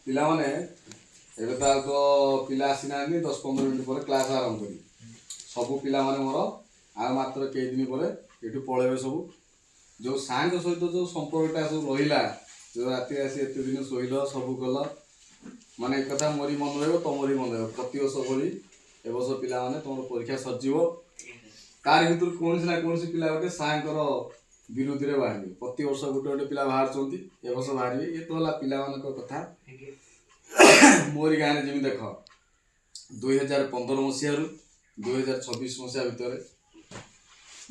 ପିଲାମାନେ ଏବେ ତ ପିଲା ଆସିନାହାନ୍ତି 10-15 ମିନିଟ୍ ପରେ କ୍ଲାସ୍ ଆରମ୍ଭ କରି ସବୁ ପିଲାମାନେ ମୋର ଆଉ ମାତ୍ର କେଇଦିନ ପରେ ଏଠୁ ପଳେଇବେ। ସବୁ ଯେଉଁ ସାଙ୍ଗ ସହିତ ଯେଉଁ ସମ୍ପର୍କଟା ସବୁ ରହିଲା, ଯେଉଁ ରାତିରେ ଆସି ଏତେ ଦିନ ଶୋଇଲ ସବୁ କଲ, ମାନେ ଏ କଥା ମୋରି ମନେ ରହିବ, ତମରି ମନେ ରହିବ। ପ୍ରତିବର୍ଷ ଭଳି ଏ ବର୍ଷ ପିଲାମାନେ ତମର ପରୀକ୍ଷା ସରିଯିବ, ତାରି ଭିତରୁ କୌଣସି ନା କୌଣସି ପିଲା ଗୋଟେ ସାର୍ଙ୍କର ବିରୁଦ୍ଧରେ ବାହାରିବେ। ପ୍ରତିବର୍ଷ ଗୋଟେ ଗୋଟେ ପିଲା ବାହାରୁଛନ୍ତି, ଏ ବର୍ଷ ବାହାରିବେ। ଇଏ ତ ହେଲା ପିଲାମାନଙ୍କ କଥା। ମୋରି ଗାଁରେ ଯେମିତି ଦେଖ 2015 ମସିହାରୁ 2026 ମସିହା ଭିତରେ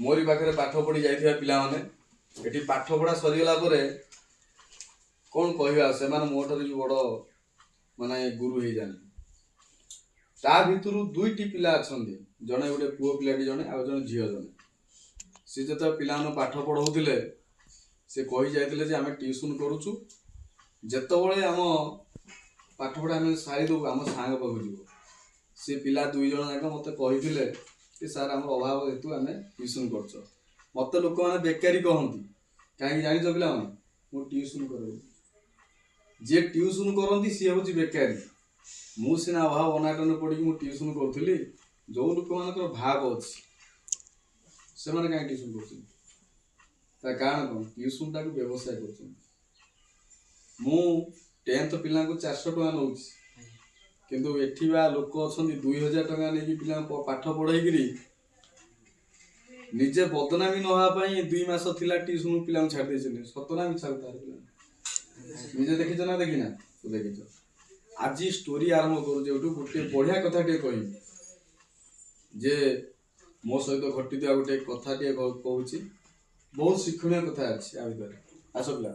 ମୋରି ପାଖରେ ପାଠ ପଢ଼ି ଯାଇଥିବା ପିଲାମାନେ ଏଠି ପାଠ ପଢ଼ା ସରିଗଲା ପରେ କ'ଣ କହିବା, ସେମାନେ ମୋ ଠାରୁ ବି ବଡ଼ ମାନେ ଗୁରୁ ହେଇଯାନ୍ତି। ତା ଭିତରୁ 2ଟି ପିଲା ଅଛନ୍ତି, ଜଣେ ଗୋଟେ ପୁଅ ପିଲାଟି ଜଣେ, ଆଉ ଜଣେ ଝିଅ ଜଣେ। ସେ ଯେତେବେଳେ ପିଲାମାନଙ୍କୁ ପାଠ ପଢ଼ାଉଥିଲେ ସେ କହି ଯାଇଥିଲେ ଯେ ଆମେ ଟିଉସନ୍ କରୁଛୁ, ଯେତେବେଳେ ଆମ ପାଠପଢ଼ା ଆମେ ସାରିଦେବୁ ଆମ ସାଙ୍ଗ ପାଖକୁ ଯିବ। ସେ ପିଲା 2 ଜଣ ଯାକ ମୋତେ କହିଥିଲେ କି ସାର୍ ଆମର ଅଭାବ ହେତୁ ଆମେ ଟିଉସନ୍ କରୁଛ। ମୋତେ ଲୋକମାନେ ବେକାରୀ କହନ୍ତି, କାହିଁକି ଜାଣିଛ ପିଲାମାନେ? ମୁଁ ଟିଉସନ୍ କରେ। ଯିଏ ଟିଉସନ୍ କରନ୍ତି ସିଏ ହେଉଛି ବେକାରୀ। ମୁଁ ସିନା ଅଭାବ ଅନାଟନ ପଡ଼ିକି ମୁଁ ଟିଉସନ୍ କରୁଥିଲି, ଯେଉଁ ଲୋକମାନଙ୍କର ଭାବ ଅଛି ସେମାନେ କାହିଁକି ଟିଉସନ୍ କରୁଛନ୍ତି? ତା କାରଣ କ'ଣ? ଟିଉସନ୍ଟାକୁ ବ୍ୟବସାୟ କରୁଛନ୍ତି। ମୁଁ 10th ପିଲାଙ୍କୁ 400 ଟଙ୍କା ନେଉଛି, କିନ୍ତୁ ଏଠି ବା ଲୋକ ଅଛନ୍ତି 2000 ଟଙ୍କା ନେଇକି ପିଲାଙ୍କୁ ପାଠ ପଢ଼େଇକିରି ନିଜେ ବଦନାମୀ ନ ହେବା ପାଇଁ 2 ମାସ ଥିଲା ଟିଉସନ୍ ପିଲାଙ୍କୁ ଛାଡ଼ି ଦେଇଛନ୍ତି। ସତ ନା ମିଛ ତାର ପିଲା ନିଜେ ଦେଖିଛ ନା ଦେଖିନା? ଦେଖିଛ। ଆଜି ଷ୍ଟୋରି ଆରମ୍ଭ କରୁଛି, ଏଠୁ ଗୋଟେ ବଢ଼ିଆ କଥା ଟିକେ କହିବି ଯେ ମୋ ସହିତ ଘଟିଥିବା ଗୋଟେ କଥା ଟିକେ କହୁଛି। ବହୁତ ଶିକ୍ଷଣୀୟ କଥା ଅଛି ଆ ଭିତରେ। ଆସ ପିଲା,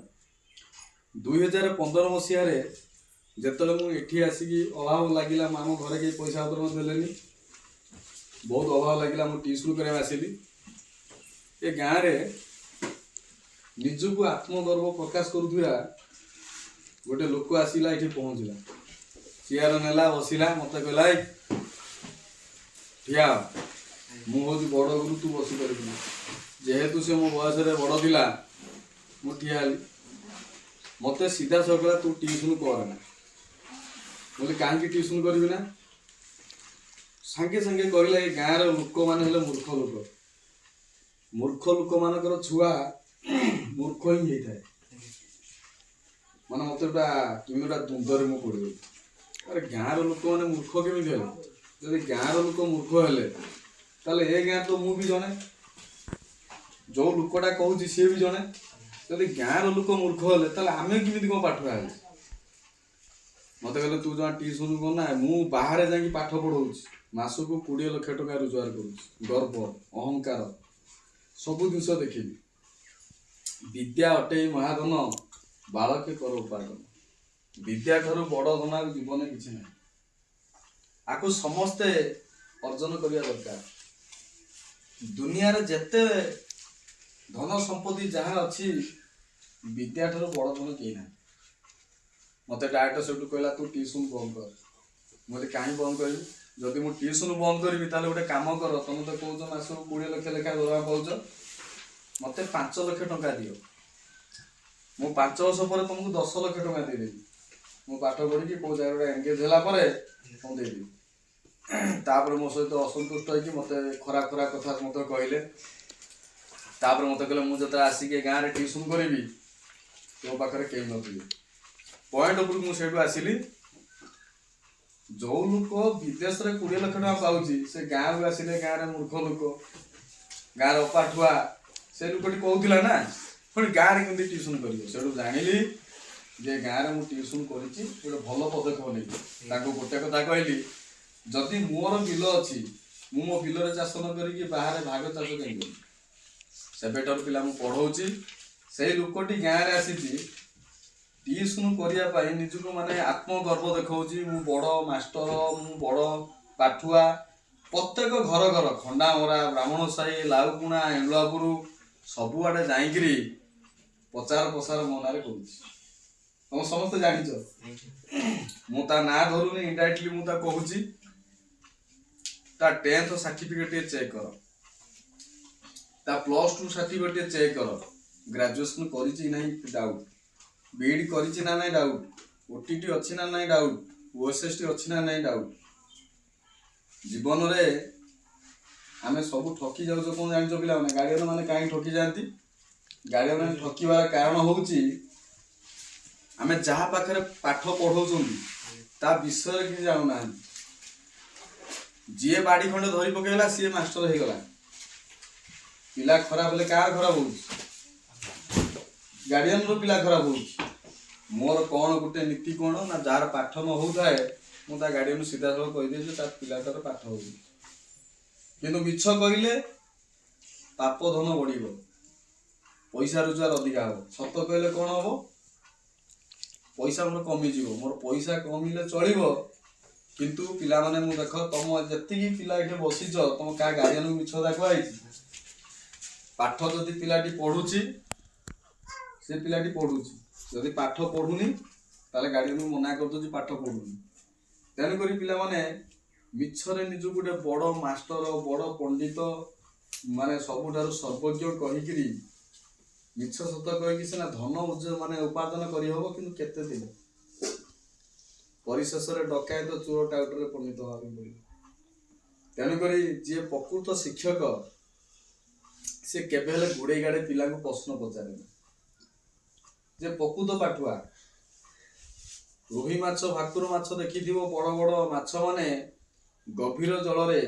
2015 ମସିହାରେ ଯେତେବେଳେ ମୁଁ ଏଠି ଆସିକି ଅଭାବ ଲାଗିଲା, ଆମ ଘରେ କେହି ପଇସା ପତ୍ର ମଧ୍ୟ ଦେଲେନି, ବହୁତ ଅଭାବ ଲାଗିଲା, ମୁଁ ଟିଉସନ୍ କରିବାକୁ ଆସିଲି। ଏ ଗାଁରେ ନିଜକୁ ଆତ୍ମଗର୍ବ ପ୍ରକାଶ କରୁଥିବା ଗୋଟେ ଲୋକ ଆସିଲା, ଏଠି ପହଞ୍ଚିଲା, ଚେୟାର ନେଲା, ବସିଲା, ମୋତେ କହିଲା ଏଇ ଠିଆ ହ, ମୁଁ ହେଉଛି ବଡ଼ ଗୁରୁ, ତୁ ବସିପାରିବୁନି। ଯେହେତୁ ସେ ମୋ ବୟସରେ ବଡ଼ ଥିଲା ମୁଁ ଠିଆ ହେଲି। ମୋତେ ସିଧା ସକଲା ତୁ ଟିଉସନ୍ କର ନା। ବୋଲେ କାହିଁକି ଟିଉସନ୍ କରିବି ନା? ସାଙ୍ଗେ ସାଙ୍ଗେ କହିଲା ଏ ଗାଁର ଲୋକମାନେ ହେଲେ ମୂର୍ଖ ଲୋକ, ମୂର୍ଖ ଲୋକମାନଙ୍କର ଛୁଆ ମୂର୍ଖ ହିଁ ହେଇଥାଏ। ମାନେ ମୋତେ କେମିତି ଦ୍ୱନ୍ଦ୍ୱରେ ମୁଁ ପଡ଼ିବି। ଆରେ ଗାଁର ଲୋକମାନେ ମୂର୍ଖ କେମିତି ହେଲେ? ଯଦି ଗାଁର ଲୋକ ମୂର୍ଖ ହେଲେ ତାହେଲେ ଏ ଗାଁ ତ ମୁଁ ବି ଜଣେ, ଯେଉଁ ଲୋକଟା କହୁଛି ସିଏ ବି ଜଣେ। ଯଦି ଗାଁର ଲୋକ ମୂର୍ଖ ହେଲେ ତାହେଲେ ଆମେ କେମିତି କ'ଣ ପାଠ ହେଲେ? ମୋତେ କହିଲେ ତୁ ଜମା ଟିଉସନ୍ କରୁନା, ମୁଁ ବାହାରେ ଯାଇକି ପାଠ ପଢ଼ଉଛି, ମାସକୁ 20 ଲକ୍ଷ ଟଙ୍କା ରୋଜଗାର କରୁଛି। ଗର୍ବ ଅହଙ୍କାର ସବୁ ଜିନିଷ ଦେଖିବି। ବିଦ୍ୟା ଅଟେ ମହାଧନ, ବାଳକେ କର ଉପାର୍ଜନ। ବିଦ୍ୟା ଠାରୁ ବଡ଼ ଧନ ଆଉ ଜୀବନରେ କିଛି ନାହିଁ। ଆକୁ ସମସ୍ତେ ଅର୍ଜନ କରିବା ଦରକାର। ଦୁନିଆରେ ଯେତେ ଧନ ସମ୍ପତ୍ତି ଯାହା ଅଛି, ବିଦ୍ୟା ଠାରୁ ବଡ଼ ଧନ କେହି ନାହିଁ। ମୋତେ ଡାଇରେକ୍ଟ ସେଠୁ କହିଲା ତୁ ଟିଉସନ୍ ବନ୍ଦ କର। ମୁଁ କହିଲି କାହିଁ ବନ୍ଦ କରିବି? ଯଦି ମୁଁ ଟିଉସନ୍ ବନ୍ଦ କରିବି ତାହେଲେ ଗୋଟେ କାମ କର, ତମେ ତ କହୁଛ ମାସକୁ 20 ଲକ୍ଷ ଲେଖାଏଁ ଦରମା ପାଉଛ, ମୋତେ 5 ଲକ୍ଷ ଟଙ୍କା ଦିଅ, ମୁଁ 5 ବର୍ଷ ପରେ ତମକୁ 10 ଲକ୍ଷ ଟଙ୍କା ଦେଇଦେବି। ମୁଁ ପାଠ ପଢ଼ିକି କେଉଁ ଜାଗାରେ ଏନ୍ଗେଜ୍ ହେଲା ପରେ ମୁଁ ଦେଇଦେବି। ତାପରେ ମୋ ସହିତ ଅସନ୍ତୁଷ୍ଟ ହେଇକି ମୋତେ ଖରାପ ଖରାପ କଥା ମୋତେ କହିଲେ। ତାପରେ ମୋତେ କହିଲେ ମୁଁ ଯେତେବେଳେ ଆସିକି ଗାଁରେ ଟିଉସନ୍ କରିବି ତୋ ପାଖରେ କେହି ନଥିବେ। ପଏଣ୍ଟ ଉପରକୁ ମୁଁ ସେଇଠୁ ଆସିଲି। ଯେଉଁ ଲୋକ ବିଦେଶରେ 20 ଲକ୍ଷ ଟଙ୍କା ପାଉଛି ସେ ଗାଁକୁ ଆସିଲେ ଗାଁରେ ମୂର୍ଖ ଲୋକ, ଗାଁରେ ଅପାଠୁଆ, ସେ ଲୋକଟି କହୁଥିଲା ନା ପୁଣି ଗାଁରେ କେମିତି ଟିଉସନ୍ କରିବ। ସେଠୁ ଜାଣିଲି ଯେ ଗାଁରେ ମୁଁ ଟିଉସନ୍ କରିଛି, ଗୋଟେ ଭଲ ପଦକ୍ଷେପ ନେଇଛି। ତାଙ୍କୁ ଗୋଟେ କଥା କହିଲି, ଯଦି ମୋର ବିଲ ଅଛି ମୁଁ ମୋ ବିଲରେ ଚାଷ ନ କରିକି ବାହାରେ ଭାଗ ଚାଷ କେମିତି? ସେବେଠାରୁ ପିଲା ମୁଁ ପଢ଼ଉଛି। ସେଇ ଲୋକଟି ଗାଁରେ ଆସିଛି ଟିଉସନ୍ କରିବା ପାଇଁ, ନିଜକୁ ମାନେ ଆତ୍ମଗର୍ବ ଦେଖାଉଛି, ମୁଁ ବଡ଼ ମାଷ୍ଟର, ମୁଁ ବଡ଼ ପାଠୁଆ। ପ୍ରତ୍ୟେକ ଘର ଘର ଖଣ୍ଡାମରା, ବ୍ରାହ୍ମଣ ସାହି, ଲାଉକୁଣା, ଏଣ୍ଡୁଆପୁର ସବୁଆଡ଼େ ଯାଇକିରି ପ୍ରଚାର ପ୍ରସାର ମୋ ନାଁରେ କରୁଛି। ତମେ ସମସ୍ତେ ଜାଣିଛ, ମୁଁ ତା ନାଁ ଧରୁନି, ଇନଡାଇରେକ୍ଟଲି ମୁଁ ତା କହୁଛି। ତା 10th ସାର୍ଟିଫିକେଟ୍ ଟିକେ ଚେକ୍ କର, ତା +2 ସାର୍ଟିଫିକେଟ୍ ଟିକେ ଚେକ୍ କର, ଗ୍ରାଜୁଏସନ୍ କରିଛି ନାହିଁ ଡାଉଟ୍, ବିଇଡ଼ି କରିଛି ନା ନାହିଁ ଡାଉଟ୍, ଓଟିଟି ଅଛି ନା ନାଇଁ ଡାଉଟ୍, ଓଏସଏସଟି ଅଛି ନା ନାଇଁ ଡାଉଟ୍। ଜୀବନରେ ଆମେ ସବୁ ଠକି ଯାଉଛୁ କଣ ଜାଣିଛ ପିଲାମାନେ? ଗାର୍ଡିଆନ ମାନେ କାହିଁକି ଠକି ଯାଆନ୍ତି? ଗାର୍ଡିଆନ ମାନେ ଠକିବାର କାରଣ ହଉଛି ଆମେ ଯାହା ପାଖରେ ପାଠ ପଢଉଛନ୍ତି ତା ବିଷୟରେ କିଛି ଜାଣୁନାହାନ୍ତି। ଯିଏ ବାଡି ଖଣ୍ଡେ ଧରି ପକେଇଲା ସିଏ ମାଷ୍ଟର ହେଇଗଲା। ପିଲା ଖରାପ ହେଲେ କାହାର ଖରାପ ହଉଛି? ଗାର୍ଡିଆନର ପିଲା ଖରାପ ହଉଛି। ମୋର କଣ ଗୋଟେ ନୀତି କଣ ନା, ଯାହାର ପାଠ ନ ହଉଥାଏ ମୁଁ ତା ଗାର୍ଡିଆନକୁ ସିଧାସଳଖ କହିଦିଏ ଯେ ତା ପିଲାଟାର ପାଠ ହଉନି। କିନ୍ତୁ ମିଛ କହିଲେ ପାପ ଧନ ବଢିବ, ପଇସା ରୋଜଗାର ଅଧିକା ହବ। ସତ କହିଲେ କଣ ହବ? ପଇସା ମୋର କମିଯିବ। ମୋର ପଇସା କମିଲେ ଚଳିବ, କିନ୍ତୁ ପିଲାମାନେ ମୁଁ ଦେଖ, ତମ ଯେତିକି ପିଲା ଏଠି ବସିଛ ତମ କାହା ଗାର୍ଡିଆନକୁ ମିଛ କଥା କୁହାଯାଇଛି? ପାଠ ଯଦି ପିଲାଟି ପଢୁଛି ସେ ପିଲାଟି ପଢୁଛି, ଯଦି ପାଠ ପଢୁନି ତାହେଲେ ଗାର୍ଡିଆନକୁ ମନା କରିଦଉଛି ପାଠ ପଢୁନି। ତେଣୁକରି ପିଲାମାନେ ମିଛରେ ନିଜକୁ ଗୋଟେ ବଡ ମାଷ୍ଟର, ବଡ ପଣ୍ଡିତ, ମାନେ ସବୁଠାରୁ ସର୍ବଜ୍ଞ କହିକିରି ମିଛ ସତ କହିକି ସିନା ଧନ ମାନେ ଉପାର୍ଜନ କରିହବ, କିନ୍ତୁ କେତେ ଦିନ? ପରିଶେଷରେ ଡକାୟତ, ଚୋର, ଟାଉଟରରେ ପରିଣତ ହେବା ପାଇଁ ପଡିବ। ତେଣୁକରି ଯିଏ ପ୍ରକୃତ ଶିକ୍ଷକ ସେ କେବେ ହେଲେ ଗୁଡେଇ ଗାଡେ ପିଲାଙ୍କୁ ପ୍ରଶ୍ନ ପଚାରେନି। ଯେ ପ୍ରକୃତ ପାଠୁଆ, ରୋହି ମାଛ, ଭାକୁର ମାଛ ଦେଖିଥିବ, ବଡ ବଡ ମାଛ ମାନେ ଗଭୀର ଜଳରେ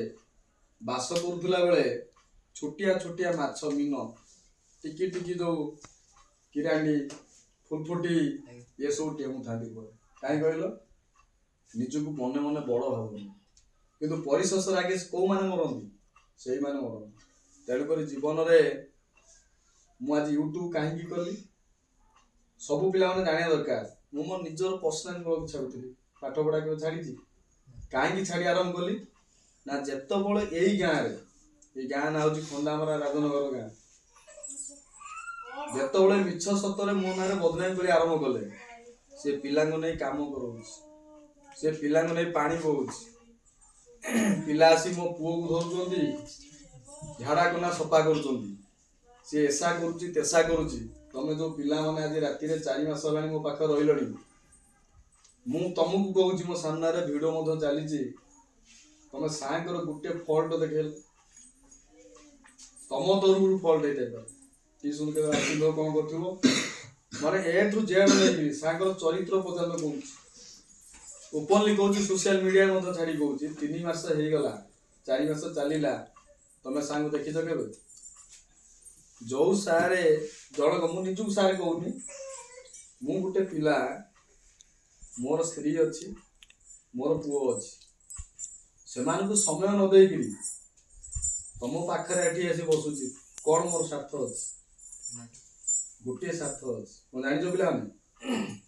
ବାସ କରୁଥିଲା ବେଳେ ଛୋଟିଆ ଛୋଟିଆ ମାଛ, ମିନ, ଟିକି ଟିକି ଯୋଉ କିରାଣ୍ଡି, ଫୁଲଫୁଟି, ଏସବୁ ଟେମୁଥାନ୍ତି। କାହିଁ କହିଲ? ନିଜକୁ ମନେ ମନେ ବଡ ଭାବନ୍ତି, କିନ୍ତୁ ପରିଶେଷରେ ଆଗେ କୋଉମାନେ ମରନ୍ତି? ସେଇମାନେ ମରନ୍ତି। ତେଣୁକରି ଜୀବନରେ ମୁଁ ଆଜି ୟୁଟ୍ୟୁବ କାହିଁକି କଲି? ସବୁ ପିଲାମାନେ ଜାଣିବା ଦରକାର। ମୁଁ ମୋ ନିଜର ପର୍ସନାଲ ବ୍ଲଗ ଛାଡୁଥିଲି, ପାଠ ପଢା କେବେ ଛାଡିଛି? କାହିଁକି ଛାଡି ଆରମ୍ଭ କଲି ନା, ଯେତେବେଳେ ଏଇ ଗାଁରେ, ଏଇ ଗାଁ ନାଁ ହଉଛି ଖଣ୍ଡାମରା ରାଜନଗର ଗାଁ, ଯେତେବେଳେ ମିଛ ସତରେ ମୋ ନାଁରେ ବଦନାମ କରି ଆରମ୍ଭ କଲେ, ସେ ପିଲାଙ୍କୁ ନେଇ କାମ କରଉଛି, ସେ ପିଲାଙ୍କୁ ନେଇ ପାଣି ବୋହୁଛି, ପିଲା ଆସି ମୋ ପୁଅକୁ ଧରୁଛନ୍ତି, ଝାଡା କନା ସଫା କରୁଛନ୍ତି, ସେ ଏସା କରୁଛି ତେସା କରୁଛି। ତମେ ଯୋଉ ପିଲାମାନେ ଆଜି ରାତିରେ 4 ମାସ ହେଲାଣି ମୋ ପାଖରେ ରହିଲଣି, ମୁଁ ତମକୁ କହୁଛି, ମୋ ସାମ୍ନାରେ ଭିଡିଓ ମଧ୍ୟ ଚାଲିଛି, ତମେ ସାଙ୍କର ଗୋଟେ ଫଲ୍ଟ ଦେଖେଇଲ, ତମ ତରଫରୁ ଫଲ୍ଟ ହେଇଥାଇପାରେ। ଟିଉସନ କେବେ ଆସିଲ, କଣ କରୁଥିବ, ମାନେ ଏ ଠୁ ଜେଡ୍ ନେଇକିରି ସାଙ୍କର ଚରିତ୍ର ପର୍ଯ୍ୟନ୍ତ କହୁଛି, ଓପନଲି କହୁଛି, ସୋସିଆଲ ମିଡିଆରେ ମଧ୍ୟ ଛାଡି କହୁଛି। 3 ମାସ ହେଇଗଲା, 4 ମାସ ଚାଲିଲା, ତମେ ସାଙ୍କୁ ଦେଖିଛ କେବେ? ଯୋଉ ସାରେ ଜଣକ, ମୁଁ ନିଜକୁ ସାରେ କହୁନି, ମୁଁ ଗୋଟେ ପିଲା, ମୋର ସ୍ତ୍ରୀ ଅଛି, ମୋର ପୁଅ ଅଛି, ସେମାନଙ୍କୁ ସମୟ ନ ଦେଇକିରି ତମ ପାଖରେ ଏଠି ଆସି ବସୁଛି, କଣ ମୋର ସ୍ୱାର୍ଥ ଅଛି? ଗୋଟିଏ ସ୍ୱାର୍ଥ ଅଛି, ମୁଁ ଜାଣିଛ ପିଲାମାନେ,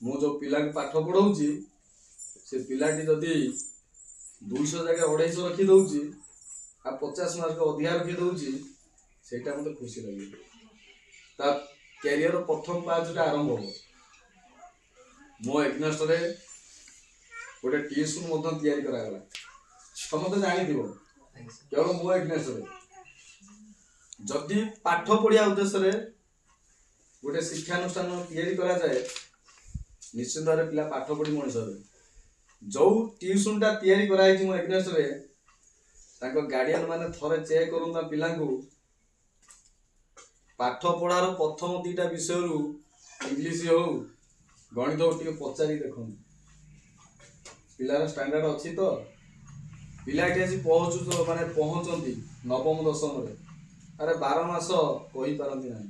ମୁଁ ଯୋଉ ପିଲାଙ୍କୁ ପାଠ ପଢଉଛି ସେ ପିଲାଟି ଯଦି 200 ଜାଗାରେ 250 ରଖି ଦଉଛି ଆଉ 50 ମାର୍କ ଅଧିକା ରଖି ଦଉଛି, ସେଇଟା ମତେ ଖୁସି ଲାଗିବ। ତା କ୍ୟାରିୟର ପ୍ରଥମ ପାହାଚଟା ଆରମ୍ଭ ହବ। ମୋ ଏଗ୍ନେଷ୍ଟରେ ଗୋଟେ ଟିଉସନ ମଧ୍ୟ ତିଆରି କରାଗଲା, ସମସ୍ତେ ଜାଣିଥିବ, କେବଳ ମୋ ଏଗ୍ନେଷ୍ଟରେ। ଯଦି ପାଠ ପଢିବା ଉଦ୍ଦେଶ୍ୟରେ ଗୋଟେ ଶିକ୍ଷାନୁଷ୍ଠାନ ତିଆରି କରାଯାଏ, ନିଶ୍ଚିତ ଭାବରେ ପିଲା ପାଠ ପଢି ମଣିଷ ହେବେ। ଯୋଉ ଟିଉସନଟା ତିଆରି କରାଯାଇଛି ମୋ ଏଗ୍ନେଷ୍ଟରେ, ତାଙ୍କ ଗାର୍ଡିଆନ ମାନେ ଥରେ ଚେକ୍ କରନ୍ତୁ ତା ପିଲାଙ୍କୁ, ପାଠ ପଢାର ପ୍ରଥମ 2ଟା ବିଷୟରୁ ଇଂଲିଶ ହଉ, ଗଣିତ ହଉ, ଟିକେ ପଚାରି ଦେଖନ୍ତୁ ପିଲାର ଷ୍ଟାଣ୍ଡାର୍ଡ ଅଛି ତ? ପିଲା ଏଠି ଆସି ପହଞ୍ଚନ୍ତି 9ମ 10ମରେ, ଆରେ 12 ମାସ କହିପାରନ୍ତି ନାହିଁ,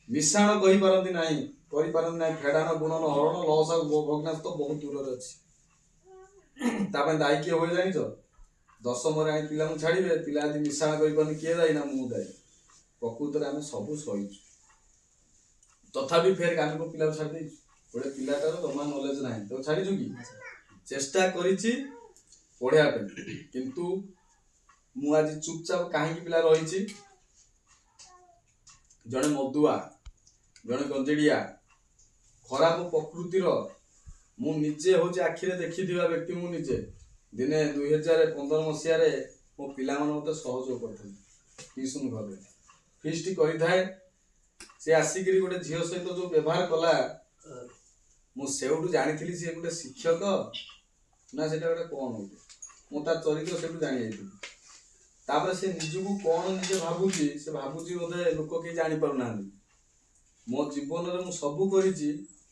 ମିଶାଣ କହିପାରନ୍ତି ନାହିଁ, କରିପାରନ୍ତି ନାହିଁ, ଫେଡାଣ, ଗୁଣନ, ହରଣ, ଲସ ଆଉ ଭଗ୍ନାଂଶ ତ ବହୁତ ଦୂରରେ ଅଛି। ତା ପାଇଁ ଦାୟୀ କିଏ ହୁଏ ଜାଣିଛ? 10ମରେ ଆଣି ପିଲାଙ୍କୁ ଛାଡିବେ, ପିଲା ଯଦି ମିଶାଣ କରିପାରନ୍ତି, କିଏ ଦାୟୀ ନା ମୁଁ ଦାୟୀ। ପ୍ରକୃତରେ ଆମେ ସବୁ ସହିଛୁ, ତଥାପି ଫେର କାଲିକୁ ପିଲାକୁ ଛାଡି ଦେଇଛୁ। ଗୋଟେ ପିଲାଟାର ଜମା ନଲେଜ ନାହିଁ, ତାକୁ ଛାଡିଛୁ କି? ଚେଷ୍ଟା କରିଛି ପଢିବା ପାଇଁ, କିନ୍ତୁ ମୁଁ ଆଜି ଚୁପଚାପ କାହିଁକି ପିଲା ରହିଛି? ଜଣେ ମଦୁଆ, ଜଣେ ଗଞ୍ଜେଡିଆ, ଖରାପ ପ୍ରକୃତିର, ମୁଁ ନିଜେ ହଉଛି ଆଖିରେ ଦେଖିଥିବା ବ୍ୟକ୍ତି। ମୁଁ ନିଜେ ଦିନେ 2015 ମସିହାରେ ମୋ ପିଲାମାନେ ମତେ ସହଯୋଗ କରିଥିଲେ, ଟିଉସନ ଘରେ ଫିଷ୍ଟ କରିଥାଏ, ସେ ଆସିକିରି ଗୋଟେ ଝିଅ ସହିତ ଯୋଉ ବ୍ୟବହାର କଲା, ମୁଁ ସେଇଠୁ ଜାଣିଥିଲି ସେ ଗୋଟେ ଶିକ୍ଷକ ନା ସେଟା ଗୋଟେ କଣ ଗୋଟେ, ମୁଁ ତା ଚରିତ୍ର ସେଇଠୁ ଜାଣିଯାଇଥିଲି। ତାପରେ ସେ ନିଜକୁ କଣ ନିଜେ ଭାବୁଛି, ସେ ଭାବୁଛି ବୋଧେ ଲୋକ କେହି ଜାଣିପାରୁନାହାନ୍ତି। ମୋ ଜୀବନରେ ମୁଁ ସବୁ କରିଛି,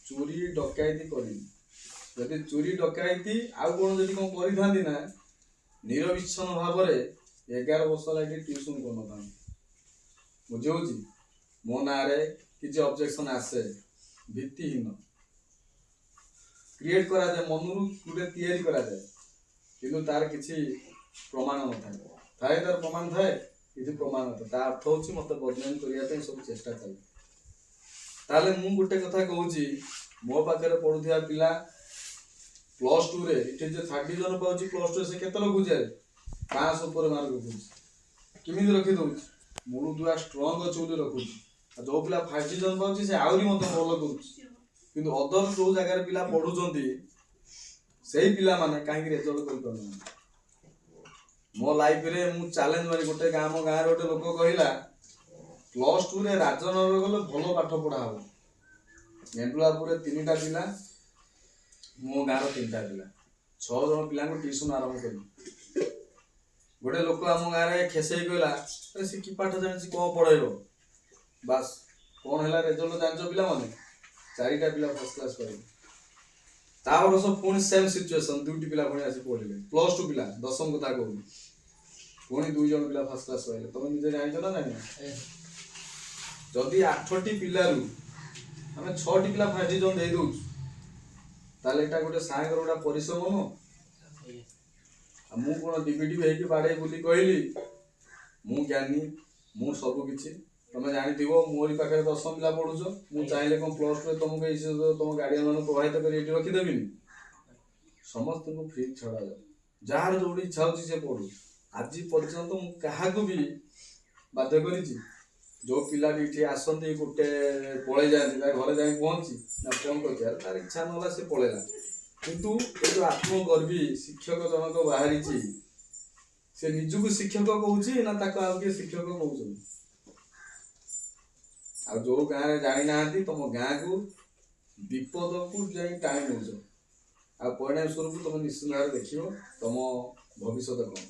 ଚୋରି ଡକାୟତି କରିନି। ଯଦି ଚୋରି ଡକାୟତି ଆଉ କଣ ଯଦି କଣ କରିଥାନ୍ତି ନା, ନିରବିଚ୍ଛନ୍ନ ଭାବରେ 11 ବର୍ଷ ହେଲା ଏଠି ଟ୍ୟୁସନ କରିନଥାନ୍ତି। ବୁଝିହଉଛି? ମୋ ନାଁରେ କିଛି ଅବଜେକ୍ସନ ଆସେ, ଭିତ୍ତିହୀନ କ୍ରିଏଟ କରାଯାଏ, ମନରୁ ଗୋଟେ ତିଆରି କରାଯାଏ, କିନ୍ତୁ ତାର କିଛି ପ୍ରମାଣ ନଥାଏ। ଥାଏ ତାର ପ୍ରମାଣ ଥାଏ, କିଛି ପ୍ରମାଣ ନଥାଏ। ତା ଅର୍ଥ ହଉଛି ମତେ ବଦନାମ କରିବା ପାଇଁ ସବୁ ଚେଷ୍ଟା କରେ। ତାହେଲେ ମୁଁ ଗୋଟେ କଥା କହୁଛି, ମୋ ପାଖରେ ପଢୁଥିବା ପିଲା +2 ରେ ଏଠି ଯେ 3rd ଡିଭିଜନ ପାଉଛି, +2 ରେ ସେ କେତେ ରଖୁଛି? 500 ଉପରେ ମାର୍କ ରଖୁଛି। କେମିତି ରଖି ଦଉଛି? ମୂଳଦୁଆ ଷ୍ଟ୍ରଙ୍ଗ ଅଛି ବୋଲି ରଖୁଛି। ଆଉ ଯୋଉ ପିଲା 1st ଡିଭିଜନ ପାଉଛି ସେ ଆହୁରି ମଧ୍ୟ ଭଲ କରୁଛି। କିନ୍ତୁ ଅଦର ଯୋଉ ଜାଗାରେ ପିଲା ପଢୁଛନ୍ତି ସେଇ ପିଲାମାନେ କାହିଁକି ରେଜଲ୍ଟ କରିପାରୁନାହାନ୍ତି? ମୋ ଲାଇଫରେ ମୁଁ ଚ୍ୟାଲେଞ୍ଜ ମାରି ଗୋଟେ ଆମ ଗାଁରେ ଗୋଟେ ଲୋକ କହିଲା +2 ରେ ରାଜନଗର ଗଲେ ଭଲ ପାଠ ପଢା ହବ। ଗେଣ୍ଡୁଳାପୁରରେ 3ଟା ପିଲା, ମୋ ଗାଁର 3ଟା ପିଲା, 6 ଜଣ ପିଲାଙ୍କୁ ଟ୍ୟୁସନ ଆରମ୍ଭ କଲି। ଗୋଟେ ଲୋକ ଆମ ଗାଁରେ ଖେସେଇ କହିଲା, ସେ କି ପାଠ ଜାଣିଛି, କଣ ପଢେଇବ? ବାସ୍ କଣ ହେଲା ରେଜଲ୍ଟ ଜାଣିଛ ପିଲାମାନେ? 4ଟା ପିଲା ଫାର୍ଷ୍ଟ କ୍ଲାସ ପାଇଲେ। ତା ବର୍ଷ ପୁଣି ସେମ୍ ସିଚୁଏସନ, 2ଟି ପିଲା ପୁଣି ଆସି ପଢିଲେ, +2 ପିଲା, 10ମ କଥା କହୁନି, ପୁଣି 2 ଜଣ ପିଲା ଫାର୍ଷ୍ଟ କ୍ଲାସ ପାଇଲେ। ତମେ ନିଜେ ଜାଣିଛ ନା ଜାଣିନ? ଯଦି 8ଟି ପିଲାରୁ ଆମେ 6ଟି ପିଲା ଫାର୍ଷ୍ଟ ଡିଭିଜନ ଦେଇ ଦଉଛୁ, ତାହେଲେ ଏଟା ଗୋଟେ ସାଙ୍ଗର ଗୋଟେ ପରିଶ୍ରମ ନୁହଁ? ଆଉ ମୁଁ କଣ ଡିବିଡିବି ହେଇକି ବାଡେଇ ବୁଲି କହିଲି ମୁଁ ଜ୍ଞାନୀ, ମୁଁ ସବୁ କିଛି? ତମେ ଜାଣିଥିବ ମୋରି ପାଖରେ 10 ପିଲା ପଢୁଛ, ମୁଁ ଚାହିଁଲେ କଣ +2 ରେ ତମକୁ ଏଇ ତମ ଗାର୍ଡିଆନ ମାନଙ୍କୁ ପ୍ରଭାବିତ କରି ଏଠି ରଖିଦେବିନି? ସମସ୍ତଙ୍କୁ ଫ୍ରି ଛଡାଯାଉ, ଯାହାର ଯୋଉଠି ଇଚ୍ଛା ହଉଛି ସେ ପଢୁ। ଆଜି ପର୍ଯ୍ୟନ୍ତ ମୁଁ କାହାକୁ ବି ବାଧ୍ୟ କରିଛି? ଯୋଉ ପିଲାଟି ଏଠି ଆସନ୍ତି ଗୋଟେ ପଳେଇ ଯାଆନ୍ତି, ତା ଘରେ ଯାଇ ପହଞ୍ଚି ନା ଫୋନ କରିଛି, ତାର ଇଚ୍ଛା ନହେଲା ସେ ପଳେଇଲା। କିନ୍ତୁ ଏ ଯୋଉ ଆତ୍ମଗର୍ଭୀ ଶିକ୍ଷକ ଜଣକ ବାହାରିଛି, ସେ ନିଜକୁ ଶିକ୍ଷକ କହୁଛି ନା ତାକୁ ଆଉ କିଏ ଶିକ୍ଷକ କହୁଛନ୍ତି? ଆଉ ଯୋଉ ଗାଁରେ ଜାଣିନାହାନ୍ତି, ତମ ଗାଁକୁ ବିପଦକୁ ଯାଇ ଟାଣି ନଉଛ। ଆଉ ପରିଣାମ ସ୍ୱରୂପ ତମେ ନିଶ୍ଚିତ ଭାବରେ ଦେଖିବ ତମ ଭବିଷ୍ୟତ କଣ।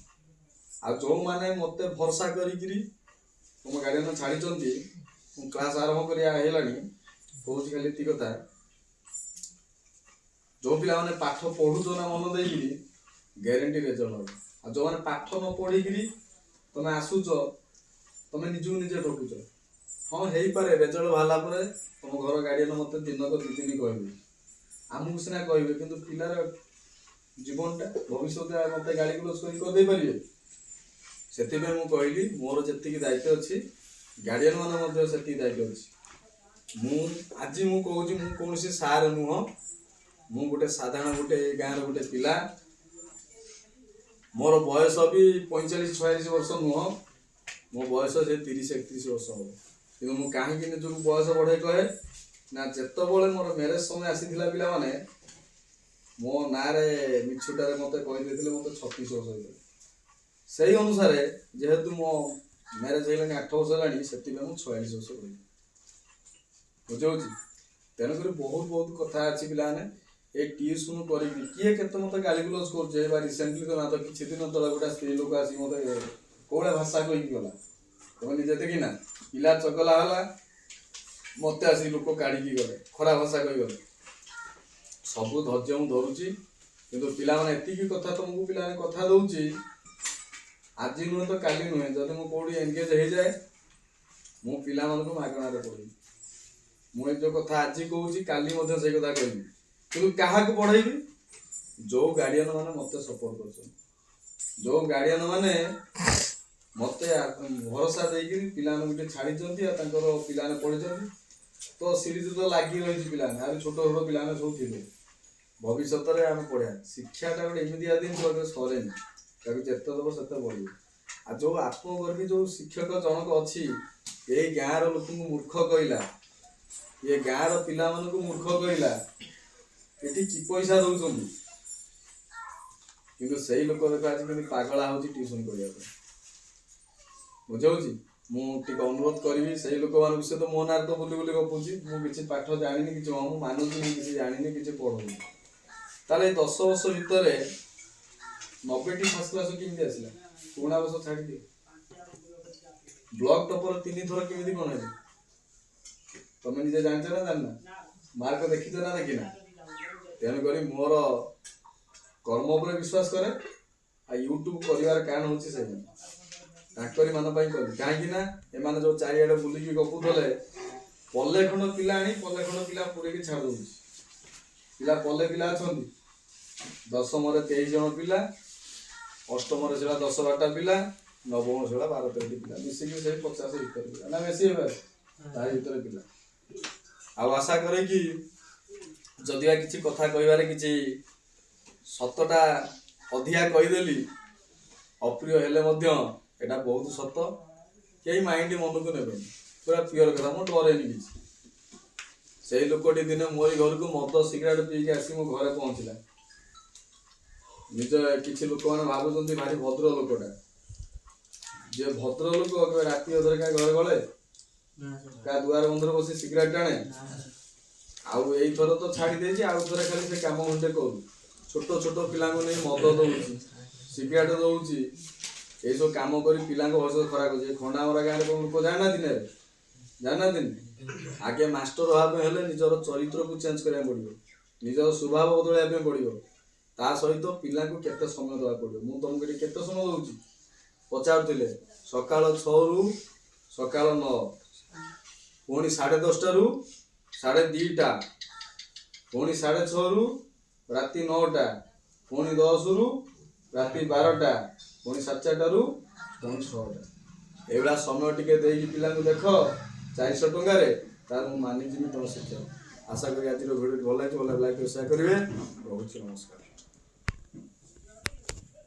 ଆଉ ଯୋଉମାନେ ମତେ ଭରସା କରିକିରି ତମ ଗାର୍ଡିଆନ ଛାଡ଼ିଛନ୍ତି, ମୁଁ କ୍ଲାସ ଆରମ୍ଭ କରିବା ହେଲାଣି, କହୁଛି ଖାଲି ଏତିକି କଥା, ଯୋଉ ପିଲାମାନେ ପାଠ ପଢୁଛ ନା ମନ ଦେଇକିରି, ଗ୍ୟାରେଣ୍ଟି ରେଜଲ୍ଟ ହବ। ଆଉ ଯୋଉମାନେ ପାଠ ନ ପଢିକିରି ତମେ ଆସୁଛ, ତମେ ନିଜକୁ ନିଜେ ଠକୁଛ। ହଁ ହେଇପାରେ ରେଜଲ୍ଟ ବାହାରିଲା ପରେ ତମ ଘର ଗାର୍ଡିଆନ ମତେ ଦିନକ 2 ଦିନ କହିବେ, ଆମକୁ ସିନା କହିବେ, କିନ୍ତୁ ପିଲାର ଜୀବନଟା ଭବିଷ୍ୟତ ମତେ ଗାଳି ଗୁଲଜ କରି କରିଦେଇ ପାରିବେ? ସେଥିପାଇଁ ମୁଁ କହିଲି ମୋର ଯେତିକି ଦାୟିତ୍ୱ ଅଛି, ଗାର୍ଡିଆନ ମାନେ ମଧ୍ୟ ସେତିକି ଦାୟିତ୍ୱ ଅଛି। ଆଜି ମୁଁ କହୁଛି, ମୁଁ କୌଣସି ସାର୍ ନୁହଁ, ମୁଁ ଗୋଟେ ସାଧାରଣ ଗୋଟେ ଗାଁର ଗୋଟେ ପିଲା। ମୋର ବୟସ ବି 45-46 ବର୍ଷ ନୁହଁ, ମୋ ବୟସ ସେ 30-31 ବର୍ଷ ହବ। କିନ୍ତୁ ମୁଁ କାହିଁକି ନିଜକୁ ବୟସ ବଢେଇ କହେ ନା, ଯେତେବେଳେ ମୋର ମ୍ୟାରେଜ ସମୟ ଆସିଥିଲା ପିଲାମାନେ ମୋ ନାଁରେ ମିଛୁଟାରେ ମତେ କହିଦେଇଥିଲେ ମତେ 36 ବର୍ଷ ହେଇଥିଲା। ସେଇ ଅନୁସାରେ ଯେହେତୁ ମୋ ମ୍ୟାରେଜ ହେଇଗଲାଣି 8 ବର୍ଷ ହେଲାଣି, ସେଥିପାଇଁ ମୁଁ 46 ବର୍ଷ କହିଲି। ବୁଝଉଛି? ତେଣୁକରି ବହୁତ କଥା ଅଛି ପିଲାମାନେ। ଏ ଟ୍ୟୁସନ କରିକି କିଏ କେତେ ମତେ ଗାଳିଗୁଲଜ କରୁଛି। ବା ରିସେଣ୍ଟଲି ତ ମାତ୍ର କିଛି ଦିନ ତଳେ ଗୋଟେ ସ୍ତ୍ରୀ ଲୋକ ଆସି ମତେ କୋଉଭଳିଆ ଭାଷା କହିକି ଗଲା, ତମେ ନିଜେ ଦେଖିନା? ପିଲା ଚଗଲା ହେଲା, ମତେ ଆସି ଲୋକ କାଢିକି ଗଲେ, ଖରାପ ଭାଷା କହିଗଲେ। ସବୁ ଧୈର୍ଯ୍ୟ ମୁଁ ଧରୁଛି, କିନ୍ତୁ ପିଲାମାନେ ଏତିକି କଥା ତମକୁ ପିଲାମାନେ କଥା ଦଉଛି, ଆଜି ନୁହେଁ ତ କାଲି ନୁହେଁ, ଯଦି ମୁଁ କୋଉଠି ଏନଗେଜ ହେଇଯାଏ, ମୁଁ ପିଲାମାନଙ୍କୁ ମାଗଣାରେ ପଢେଇବି। ମୁଁ ଏ ଯୋଉ କଥା ଆଜି କହୁଛି, କାଲି ମଧ୍ୟ ସେଇ କଥା କହିବି। କିନ୍ତୁ କାହାକୁ ପଢେଇବି? ଯୋଉ ଗାର୍ଡିଆନ ମାନେ ମତେ ସପୋର୍ଟ କରୁଛନ୍ତି, ଯୋଉ ଗାର୍ଡିଆନ ମାନେ ମତେ ଭରସା ଦେଇକି ପିଲାମାନଙ୍କୁ ଟିକେ ଛାଡିଛନ୍ତି, ଆଉ ତାଙ୍କର ପିଲାମାନେ ପଢିଛନ୍ତି, ତ ସିରିଜ ତ ଲାଗି ରହିଛି। ପିଲାମାନେ ଆହୁରି ଛୋଟ ପିଲାମାନେ ସବୁ ଥିବେ, ଭବିଷ୍ୟତରେ ଆମେ ପଢିବା। ଶିକ୍ଷାଟା ଗୋଟେ ଏମିତିଆ ଜିନିଷ ସରେନି, ତାକୁ ଯେତେ ଦବ ସେତେ ବଢିବ। ଆଉ ଯୋଉ ଆତ୍ମଗର୍ଭୀ ଯୋଉ ଶିକ୍ଷକ ଜଣକ ଅଛି, ଏଇ ଗାଁର ଲୋକଙ୍କୁ ମୂର୍ଖ କହିଲା, ଏ ଗାଁର ପିଲାମାନଙ୍କୁ ମୂର୍ଖ କହିଲା, ଏଠି କି ପଇସା ଦଉଛନ୍ତି, କିନ୍ତୁ ସେଇ ଲୋକ ଦେଖ ଆଜି କେମିତି ପାଗଳା ହଉଛି ଟ୍ୟୁସନ କରିବା ପାଇଁ। ବୁଝଉଛି? ମୁଁ ଟିକେ ଅନୁରୋଧ କରିବି ସେଇ ଲୋକମାନଙ୍କ ସହିତ ମୋ ନାଁରେ ତ ବୁଲି ବୁଲି ଗପୁଛି, ମୁଁ କିଛି ପାଠ ଜାଣିନି, କିଛି ମୁଁ ମାନୁଛି ମୁଁ କିଛି ଜାଣିନି, କିଛି ପଢୁନି। ତାହେଲେ ଏଇ 10 ବର୍ଷ ଭିତରେ 90ଟି ଫାର୍ଷ୍ଟ କ୍ଲାସ କେମିତି ଆସିଲା? ପୁରୁଣା ବର୍ଷ ଛାଡ଼ିଦିଏ। ବ୍ଲକ ଟପର 3 ଥର କେମିତି କଣ ହେଲେ? ତମେ ନିଜେ ଜାଣିଛ ନା ଜାଣିନା? ମାର୍କ ଦେଖିଛ ନା ଦେଖିନା? ତେଣୁକରି ମୋର କର୍ମ ଉପରେ ବିଶ୍ୱାସ କରେ, ଆଉ ୟୁଟ୍ୟୁବ କରିବାର କାରଣ ହଉଛି ସେଇଟା। ତାଙ୍କରି ମାନ ପାଇଁ କଲି, କାହିଁକି ନା ଏମାନେ ଯୋଉ ଚାରିଆଡେ ବୁଲିକି ଗପୁଥିଲେ, ପଲେ ଖଣ୍ଡ ପିଲା ଆଣି ପଲେ ଖଣ୍ଡ ପିଲା ପୁରେଇକି ଛାଡ଼ି ଦଉଛି। ପିଲା ପଲେ ପିଲା ଅଛନ୍ତି, 10ମରେ 23 ଜଣ ପିଲା, 8ମରେ ସେଟା 10-12ଟା ପିଲା, 9ମ ସେଟା 12-13ଟି ପିଲା, ମିଶିକି ସେଇ 50 ଭିତରେ ପିଲା ନା ବେଶୀ ହେବେ ତାରି ଭିତରେ ପିଲା। ଆଉ ଆଶା କରେ କି ଯଦିବା କିଛି କଥା କହିବାରେ କିଛି ସତଟା ଅଧିକା କହିଦେଲି, ଅପ୍ରିୟ ହେଲେ ମଧ୍ୟ ଏଟା ବହୁତ ସତ, କେହି ମାଇଣ୍ଡ ମନକୁ ନେବେନି, ପୁରା ପିଓର କଥା, ମୁଁ ଡରେନି କିଛି। ସେଇ ଲୋକଟି ଦିନେ ମୋରି ଘରକୁ ମଦ ସିଗାରେଟ ପିଇକି ଆସି ମୋ ଘରେ ପହଞ୍ଚିଲା। ନିଜ କିଛି ଲୋକମାନେ ଭାବୁଛନ୍ତି ଭାରି ଭଦ୍ର ଲୋକଟା, ଯେ ଭଦ୍ର ଲୋକ କେବେ ରାତି ଅଧରେ କାହା ଘରେ ଗଳେ, କାହା ଦୁଆର ବନ୍ଧରେ ବସି ସିଗାରେଟ ଟାଣେ? ଆଉ ଏଇଥର ତ ଛାଡ଼ି ଦେଇଛି, ଆଉ ଥରେ ଖାଲି ସେ କାମ ଘଣ୍ଟେ କରୁ। ଛୋଟ ଛୋଟ ପିଲାଙ୍କୁ ନେଇ ମଦ ଦଉଛି, ସିଗାରେଟ ଦଉଛି, ଏଇସବୁ କାମ କରି ପିଲାଙ୍କ ଭବିଷ୍ୟତ ଖରାପ କରୁଛି। ଖଣ୍ଡାମରା ଗାଁରେ କଣ ଲୋକ ଜାଣିନାହାନ୍ତି? ଜାଣିନାହାନ୍ତି? ଆଗେ ମାଷ୍ଟର ହବା ପାଇଁ ହେଲେ ନିଜର ଚରିତ୍ରକୁ ଚେଞ୍ଜ କରିବାକୁ ପଡ଼ିବ, ନିଜର ସ୍ୱଭାବ ବଦଳାଇବା ପାଇଁ ପଡ଼ିବ, ତା ସହିତ ପିଲାଙ୍କୁ କେତେ ସମୟ ଦେବାକୁ ପଡ଼ିବ। ମୁଁ ତମକୁ ଏଠି କେତେ ସମୟ ଦଉଛି? ପଚାରୁଥିଲେ ସକାଳ 6ରୁ ସକାଳ 9, ପୁଣି 10:30ରୁ 2:30, ପୁଣି 6:30ରୁ ରାତି 9ଟା, ପୁଣି 10ରୁ ରାତି 12ଟା, ପୁଣି 4:30ରୁ ପୁଣି 6ଟା। ଏଇଭଳିଆ ସମୟ ଟିକେ ଦେଇକି ପିଲାଙ୍କୁ ଦେଖ 400 ଟଙ୍କାରେ, ତାର ମୁଁ ମାନିଯିବି ତମ ଶିକ୍ଷା। ଆଶା କରି ଆଜିର ଭିଡ଼ିଓ ଭଲ ଲାଗିଛି, ଭଲ ଲାଇକ୍ ସେୟାର କରିବେ। ରହୁଛି, ନମସ୍କାର।